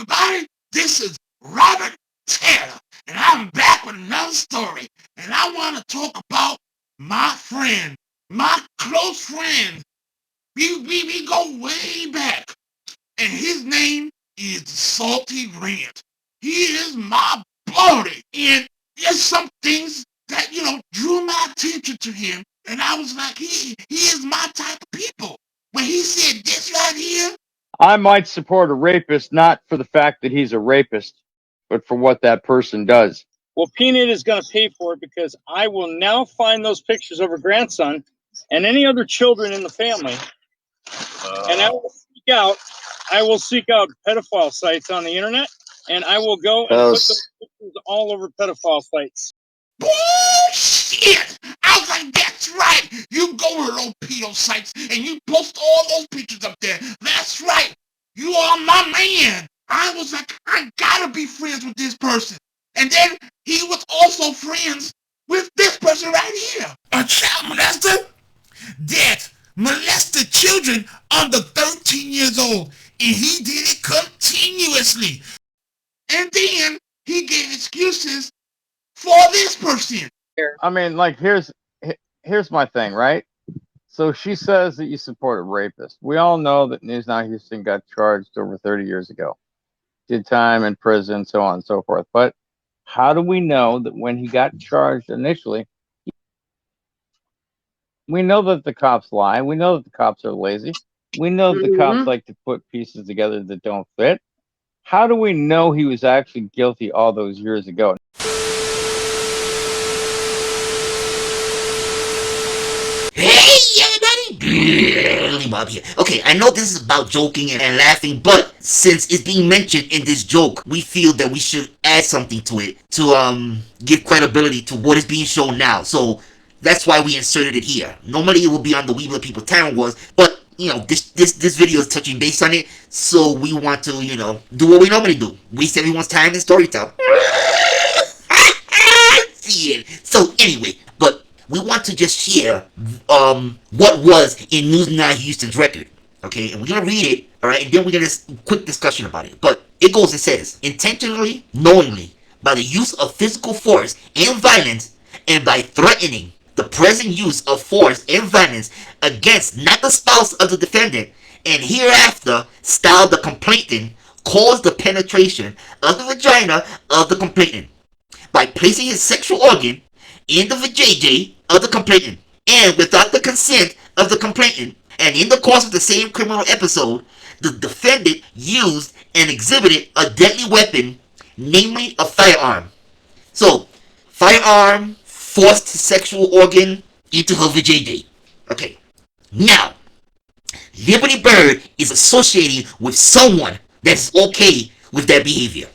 everybody. This is Robert Taylor, and I'm back with another story. And I want to talk about my friend, my close friend. We go way back, and his name is Salty Rant. He is my buddy, and there's some things that drew my attention to him, and I was like, he is my type of people. When he said this right here, I might support a rapist not for the fact that he's a rapist, but for what that person does. Well, Peanut is going to pay for it because I will now find those pictures of her grandson and any other children in the family, and I will seek out pedophile sites on the internet, and I will go and put those pictures all over pedophile sites. Bullshit! I was like, that's right. You go to those pedo sites and you post all those pictures up there. That's right. You are my man. I was like, I gotta be friends with this person. And then he was also friends with this person right here. A child molester that molested children under 13 years old. And he did it continuously. And then he gave excuses for this person. I mean, like, here's my thing, right? So she says that you support a rapist. We all know that News Now Houston got charged over 30 years ago. Did time in prison, so on and so forth. But how do we know that when he got charged initially, we know that the cops lie. We know that the cops are lazy. We know that the cops like to put pieces together that don't fit. How do we know he was actually guilty all those years ago? Hey everybody, Bob here. Okay, I know this is about joking and laughing, but since it's being mentioned in this joke, we feel that we should add something to it to give credibility to what is being shown now. So that's why we inserted it here. Normally it would be on the People Tyrant War, but this video is touching base on it, so we want to do what we normally do: waste everyone's time in storytelling. So anyway, but we want to just share what was in News Now Houston's record, okay? And we're gonna read it, all right? And then we're gonna quick discussion about it. But it goes, it says, intentionally, knowingly, by the use of physical force and violence, and by threatening the present use of force and violence against not the spouse of the defendant, and hereafter style the complainant, cause the penetration of the vagina of the complainant by placing his sexual organ in the vajayjay of the complainant, and without the consent of the complainant, and in the course of the same criminal episode, the defendant used and exhibited a deadly weapon, namely a firearm. So, firearm, forced sexual organ into her vajayjay. Okay. Now, Liberty Bird is associating with someone that's okay with that behavior.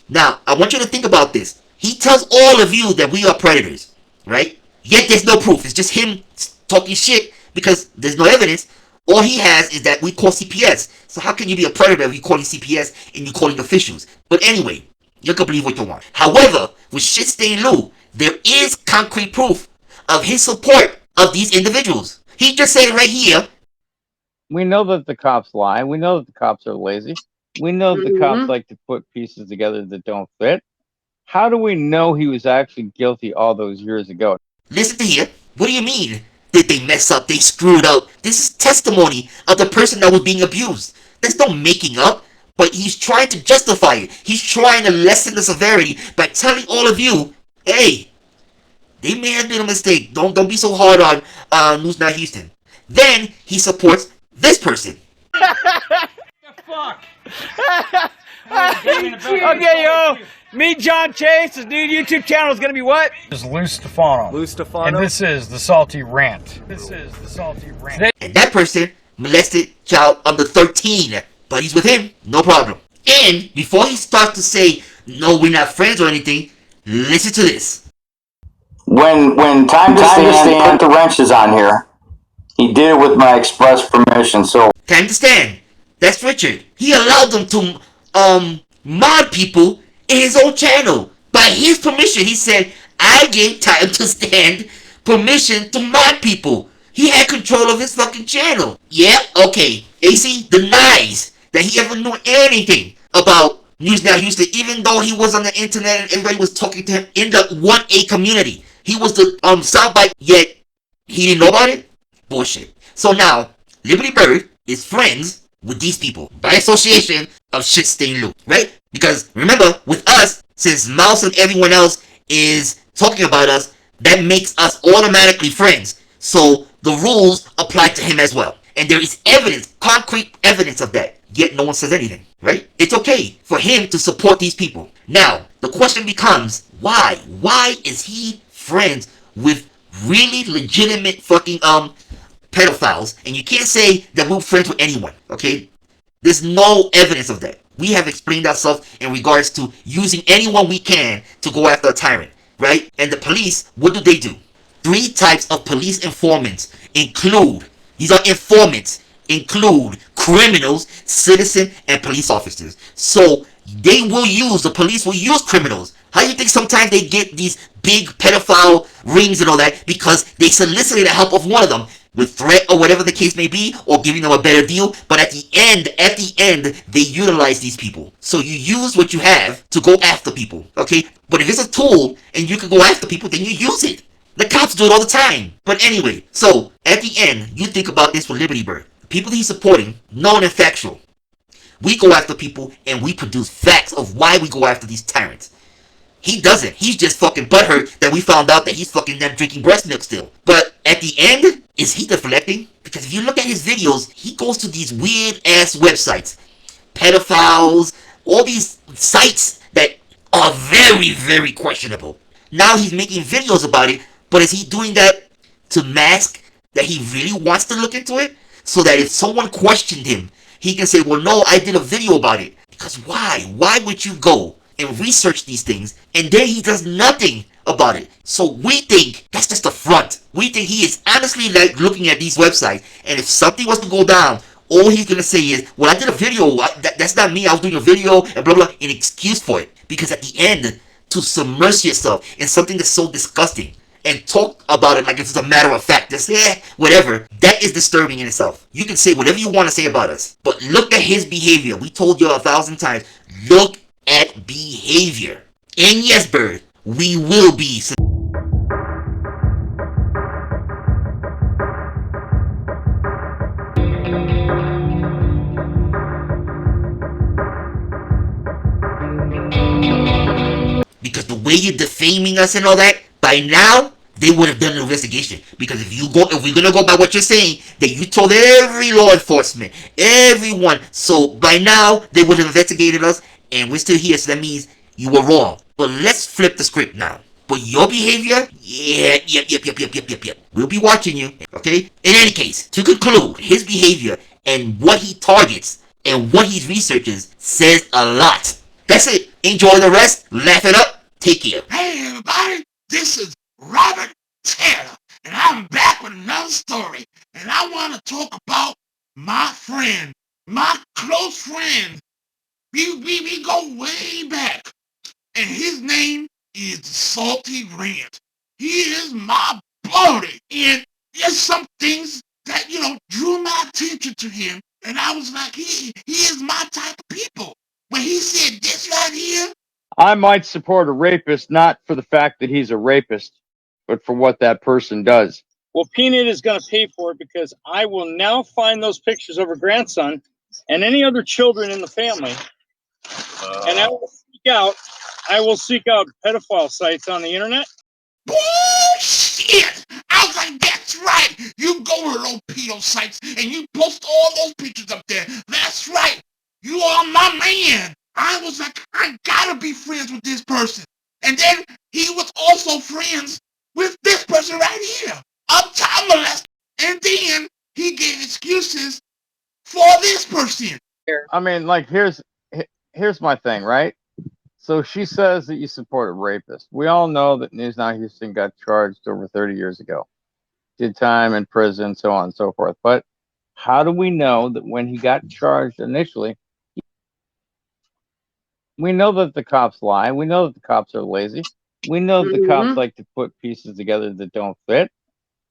Now, I want you to think about this. He tells all of you that we are predators, right? Yet there's no proof. It's just him talking shit because there's no evidence. All he has is that we call CPS. So how can you be a predator if you're calling CPS and you're calling officials? But anyway, you can believe what you want. However, with shit staying low, there is concrete proof of his support of these individuals. He just said it right here. We know that the cops lie. We know that the cops are lazy. We know that the cops like to put pieces together that don't fit. How do we know he was actually guilty all those years ago? Listen to here. What do you mean? Did they mess up? They screwed up? This is testimony of the person that was being abused. There's no making up. But he's trying to justify it. He's trying to lessen the severity by telling all of you, hey, they may have made a mistake. Don't be so hard on News Now Houston. Then he supports this person. The fuck? Okay, yo. Me, John Chase, his new YouTube channel is going to be what? This is Lou Stefano. And this is the Salty Rant. And that person molested child under 13. But he's with him, no problem. And before he starts to say, no, we're not friends or anything, listen to this. When Time to Stand put the wrenches on here, he did it with my express permission, so... Time to Stand. That's Richard. He allowed them to, mod people in his own channel. By his permission, he said, I gave Time to Stand permission to mod people. He had control of his fucking channel. Yeah, okay. AC denies that he ever knew anything about News Now Houston, even though he was on the internet and everybody was talking to him in the 1A community. He was the soundbite, yet he didn't know about it? Bullshit. So now, Liberty Bird is friends with these people by association of shit stain loot, right? Because remember, with us, since Mouse and everyone else is talking about us, that makes us automatically friends. So the rules apply to him as well. And there is evidence, concrete evidence of that. Yet no one says anything, right? It's okay for him to support these people. Now, the question becomes, why? Why is he friends with really legitimate fucking pedophiles? And you can't say that we're friends with anyone, okay? There's no evidence of that. We have explained ourselves in regards to using anyone we can to go after a tyrant, right? And the police, what do? 3 types of police informants include, these are informants, include criminals, citizen, and police officers. So the police will use criminals. How do you think sometimes they get these big pedophile rings and all that? Because they solicited the help of one of them with threat or whatever the case may be, or giving them a better deal. But at the end, they utilize these people. So you use what you have to go after people, okay? But if it's a tool and you can go after people, then you use it. The cops do it all the time. But anyway, so at the end, you think about this with Liberty Bird. The people he's supporting, known and factual. We go after people and we produce facts of why we go after these tyrants. He doesn't. He's just fucking butthurt that we found out that he's fucking them drinking breast milk still. But at the end, is he deflecting? Because if you look at his videos, he goes to these weird ass websites. Pedophiles, all these sites that are very, very questionable. Now he's making videos about it, but is he doing that to mask that he really wants to look into it? So that if someone questioned him, he can say, well, no, I did a video about it. Because why? Why would you go and research these things and then he does nothing about it? So we think that's just a front. We think he is honestly like looking at these websites, and if something was to go down, all he's going to say is, well, I did a video. That's not me. I was doing a video and blah, blah, an excuse for it. Because at the end, to submerge yourself in something that's so disgusting and talk about it like it's a matter of fact, just whatever, that is disturbing in itself. You can say whatever you want to say about us, but look at his behavior. We told you 1,000 times, look at behavior. And yes, Bird, we will be because the way you're defaming us and all that, by now they would have done an investigation. Because if we're gonna go by what you're saying, that you told every law enforcement, everyone, so by now they would have investigated us, and we're still here. So that means you were wrong. But let's flip the script now. But your behavior, yep. We'll be watching you, okay? In any case, to conclude, his behavior and what he targets and what he researches says a lot. That's it. Enjoy the rest. Laugh it up. Take care. Hey everybody, this is Robert Taylor, and I'm back with another story. And I want to talk about my friend, my close friend. We go way back, and his name is Salty Rant. He is my buddy, and there's some things that drew my attention to him, and I was like, he is my type of people. When he said this right here, I might support a rapist not for the fact that he's a rapist, but for what that person does. Well, Peanut is going to pay for it because I will now find those pictures of her grandson and any other children in the family, and I will seek out pedophile sites on the internet. Bullshit! I was like, that's right. You go to those pedo sites and you post all those pictures up there. That's right. You are my man. I was like, I gotta be friends with this person. And then he was also friends with this person right here, a child molester. And then he gave excuses for this person. I mean, like, here's my thing, right? So she says that you support a rapist. We all know that News Now Houston got charged over 30 years ago. Did time in prison, so on and so forth. But how do we know that when he got charged initially, we know that the cops lie. We know that the cops are lazy. We know that the cops like to put pieces together that don't fit.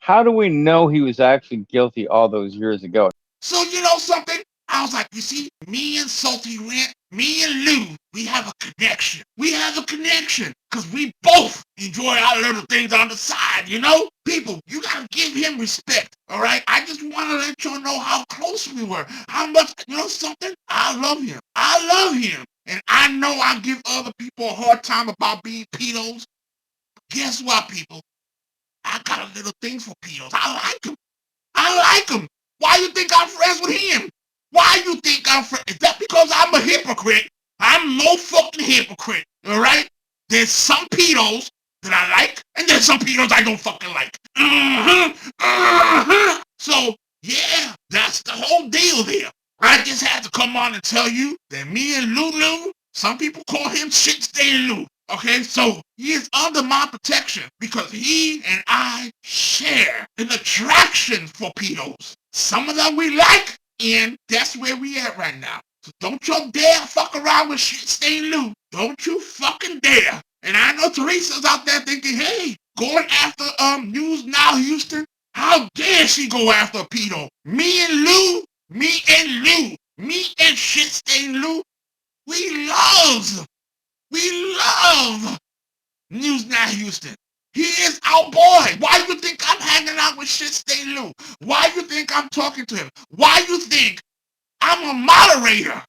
How do we know he was actually guilty all those years ago? So you know something? I was like, you see, me and Salty Rant, me and Lou, we connection. We have a connection because we both enjoy our little things on the side, you know? People, you gotta give him respect, all right? I just want to let y'all know how close we were. How much, you know something? I love him. I love him. And I know I give other people a hard time about being pedos. Guess what, people? I got a little thing for pedos. I like him. I like him. Why you think I'm friends with him? Why you think I'm friends? Is that because I'm a hypocrite? I'm no fucking hypocrite, all right? There's some pedos that I like, and there's some pedos I don't fucking like. So, yeah, that's the whole deal there. I just had to come on and tell you that me and Lulu, some people call him Shit Stain Lou. Okay, so he is under my protection because he and I share an attraction for pedos. Some of them we like, and that's where we at right now. So don't you dare fuck around with Shit Stain Lou. Don't you fucking dare. And I know Teresa's out there thinking, hey, going after News Now Houston, how dare she go after a pedo? Me and Shit Stain Lou, we love News Now Houston. He is our boy. Why do you think I'm hanging out with Shit Stain Lou? Why do you think I'm talking to him? Why do you think I'm a moderator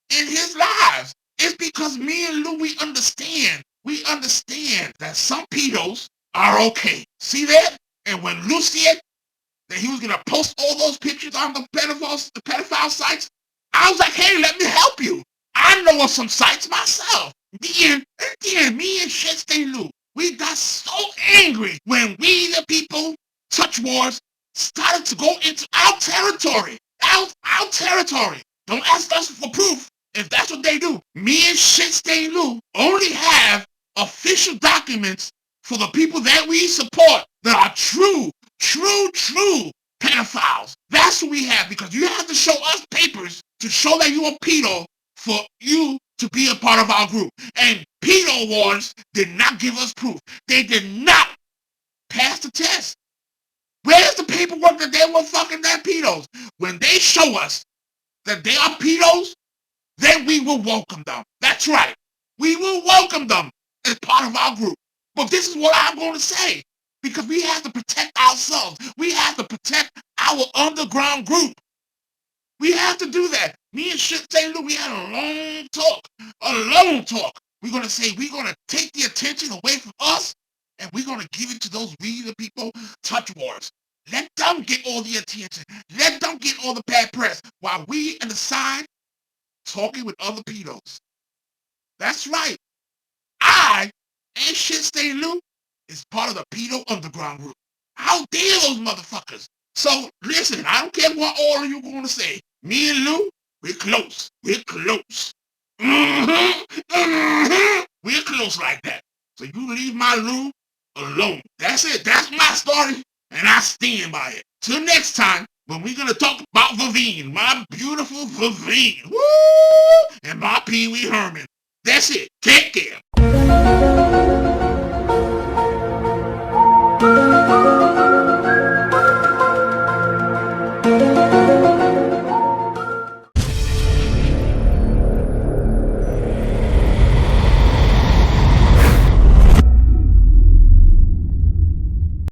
in his lives? It's because me and Lou, we understand. We understand that some pedos are okay. See that? And when Lou said that he was going to post all those pictures on the pedophile sites, I was like, hey, let me help you. I know of some sites myself. Then me and Shit Stain Lou, we got so angry when we, the people, Touch Wars, started to go into our territory. Our territory. Don't ask us for proof if that's what they do. Me and Shit Stain Lou only have official documents for the people that we support that are true pedophiles. That's what we have, because you have to show us papers to show that you're a pedo for you to be a part of our group. And Pedo Wars did not give us proof. They did not pass the test. Where's the paperwork that they were fucking their pedos? When they show us that they are pedos, then we will welcome them. That's right. We will welcome them as part of our group. But this is what I'm going to say, because we have to protect ourselves. We have to protect our underground group. We have to do that. Me and Shit Stain Lou, we had a long talk. We're going to say we're going to take the attention away from us, and we're going to give it to those we the people Touch Wars. Let them get all the attention. Let them get all the bad press while we on the side talking with other pedos. That's right. I and Shit Stain Lou is part of the pedo underground group. How dare those motherfuckers? So listen, I don't care what all of you going to say. Me and Lou, we're close. We're close. We're close like that. So you leave my Lou alone. That's it. That's my story, and I stand by it. Till next time, when we're going to talk about Vivine, my beautiful Vivine. Woo! And my Pee Wee Herman. That's it. Take care.